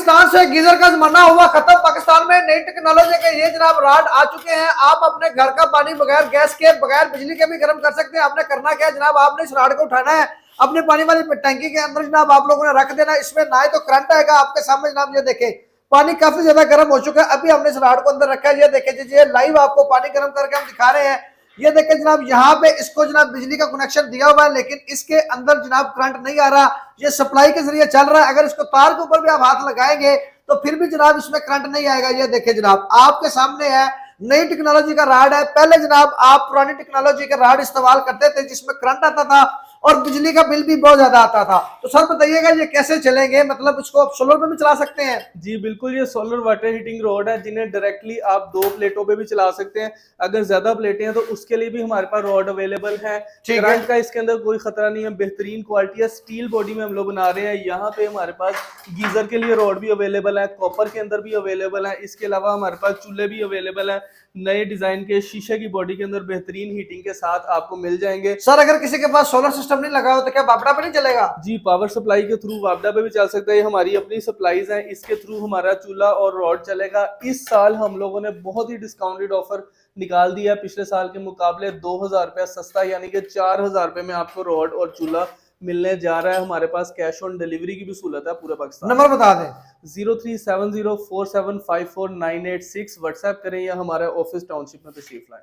पाकिस्तान से गीजर का जमाना हुआ खत्म। पाकिस्तान में नई टेक्नोलॉजी के ये जनाब राड आ चुके हैं। आप अपने घर का पानी बगैर गैस के बगैर बिजली के भी गर्म कर सकते हैं। आपने करना क्या है जनाब, आपने इस राड को उठाना है, अपने पानी वाली टैंकी के अंदर जनाब आप लोगों ने रख देना। इसमें ना ही तो करंट आएगा, आपके सामने जनाब ये देखे पानी काफी ज्यादा गर्म हो चुका है। अभी हमने इस राड को अंदर रखा है, ये देखे जी, ये लाइव आपको पानी गर्म करके हम दिखा रहे हैं। ये देखें जनाब, यहाँ पे इसको जनाब बिजली का कनेक्शन दिया हुआ है, लेकिन इसके अंदर जनाब करंट नहीं आ रहा, ये सप्लाई के जरिए चल रहा है। अगर इसको तार के ऊपर भी आप हाथ लगाएंगे तो फिर भी जनाब इसमें करंट नहीं आएगा। ये देखें जनाब, आपके सामने है, नई टेक्नोलॉजी का राड है। पहले जनाब आप पुरानी टेक्नोलॉजी का राड इस्तेमाल करते थे जिसमें करंट आता था और बिजली का बिल भी बहुत ज्यादा आता था। तो सर बताइएगा ये कैसे चलेंगे, मतलब इसको आप सोलर पे भी चला सकते हैं? जी बिल्कुल, ये सोलर वाटर हीटिंग रॉड है जिन्हें डायरेक्टली आप 2 प्लेटों पे भी चला सकते हैं। अगर ज्यादा प्लेटें हैं तो उसके लिए भी हमारे पास रॉड अवेलेबल है। करंट का इसके अंदर कोई खतरा नहीं है, बेहतरीन क्वालिटी है, स्टील बॉडी में हम लोग बना रहे हैं। यहाँ पे हमारे पास गीजर के लिए रॉड भी अवेलेबल है, कॉपर के अंदर भी अवेलेबल है। इसके अलावा हमारे पास चूल्हे भी अवेलेबल है, नए डिजाइन के शीशे की बॉडी के अंदर बेहतरीन हीटिंग के साथ आपको मिल जाएंगे। सर अगर किसी के पास सोलर सिस्टम नहीं लगा हो तो क्या बापड़ा पे नहीं चलेगा? जी, पावर सप्लाई के थ्रू वापडा पे भी चल सकता है। ये हमारी अपनी सप्लाईज हैं, इसके थ्रू हमारा चूल्हा और रॉड चलेगा। इस साल हम लोगों ने बहुत ही डिस्काउंटेड ऑफर निकाल दिया, पिछले साल के मुकाबले 2000 रुपया सस्ता, यानी कि 4000 रुपए में आपको रॉड और चूल्हा मिलने जा रहा है। हमारे पास कैश ऑन डिलीवरी की भी सहूलत है पूरे पाकिस्तान। नंबर बता दें। 037047549886 व्हाट्सएप करें या हमारे ऑफिस टाउनशिप में तशरीफ लाएं।